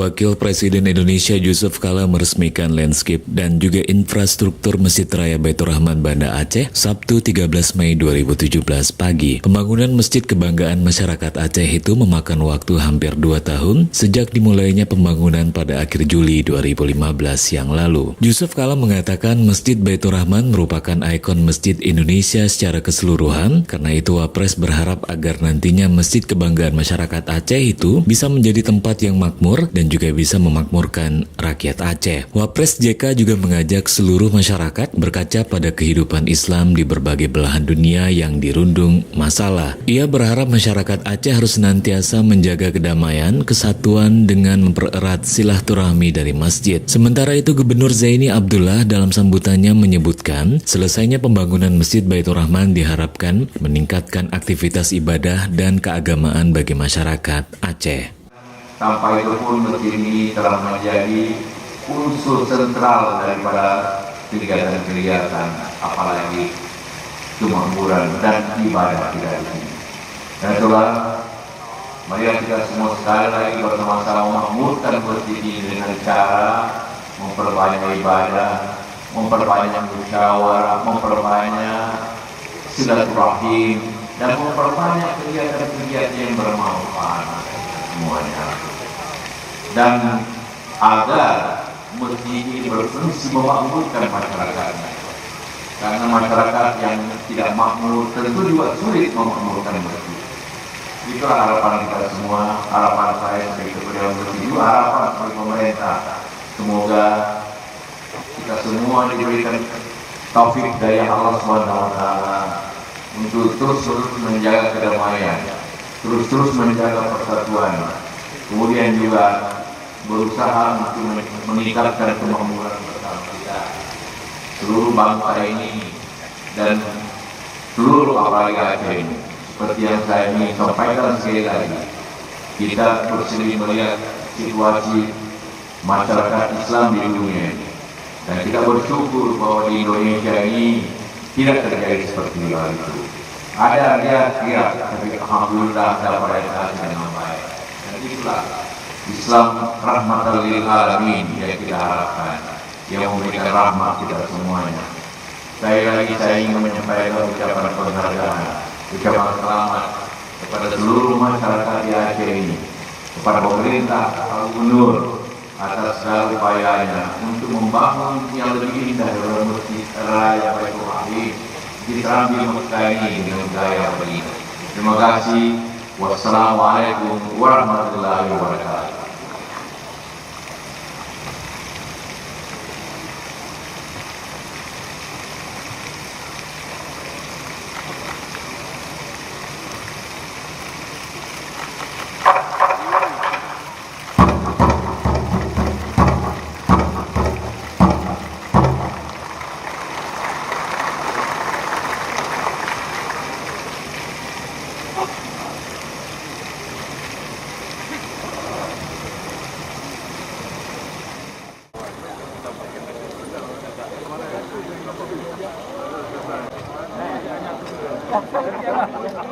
Wakil Presiden Indonesia Yusuf Kala meresmikan landscape dan juga infrastruktur Masjid Raya Baitur Rahman Banda Aceh Sabtu 13 Mei 2017 pagi. Pembangunan Masjid Kebanggaan Masyarakat Aceh itu memakan waktu hampir 2 tahun sejak dimulainya pembangunan pada akhir Juli 2015 yang lalu. Yusuf Kala mengatakan Masjid Baitur Rahman merupakan ikon masjid Indonesia secara keseluruhan, karena itu Wapres berharap agar nantinya Masjid Kebanggaan Masyarakat Aceh itu bisa menjadi tempat yang makmur dan juga bisa memakmurkan rakyat Aceh. Wapres JK juga mengajak seluruh masyarakat berkaca pada kehidupan Islam di berbagai belahan dunia yang dirundung masalah. Ia berharap masyarakat Aceh harus senantiasa menjaga kedamaian, kesatuan dengan mempererat silaturahmi dari masjid. Sementara itu Gubernur Zaini Abdullah dalam sambutannya menyebutkan selesainya pembangunan Masjid Baitur Rahman diharapkan meningkatkan aktivitas ibadah dan keagamaan bagi masyarakat Aceh. Tanpa itu pun masjid ini telah menjadi unsur sentral daripada kegiatan-kegiatan, apalagi kemakmuran dan ibadah kita ini. Dan itulah, mari kita semua sekali lagi bersama-sama memakmurkan masjid ini dengan cara memperbanyak ibadah, memperbanyak musyawarah, memperbanyak silaturahim, dan memperbanyak kegiatan-kegiatan yang bermanfaat semuanya. Dan agar masjid ini berfungsi memakmurkan masyarakatnya. Karena masyarakat yang tidak makmur tentu juga sulit memakmurkan masjid. Itulah harapan kita semua, harapan saya sebagai ketua masjid, juga harapan dari pemerintah. Semoga kita semua diberikan taufik dari Allah SWT untuk terus menjaga kedamaian, terus menjaga persatuan, kemudian juga berusaha untuk meningkatkan kemakmuran bersama kita, seluruh bangsa ini dan seluruh apalagi Aceh ini. Seperti yang saya ingin sampaikan sekali lagi, kita bersedih melihat situasi masyarakat Islam di dunia ini, dan kita bersyukur bahwa di Indonesia ini tidak terjadi seperti itu. Ada kira, tapi alhamdulillah dapat kita dengan baik. Dan itulah Islam rahmatan lil alamin yang kita harapkan, yang memberikan rahmat kita semuanya. Sekali lagi saya ingin menyampaikan ucapan penghargaan, ucapan selamat kepada seluruh masyarakat di Aceh ini, kepada pemerintah, Pak Gubernur atas segala upayanya untuk membangun yang lebih indah dalam Masjid Raya Baitur Rahman di Serambi Mekah ini dengan gaya begini. Terima kasih. Wassalamualaikum warahmatullahi wabarakatuh. Ya.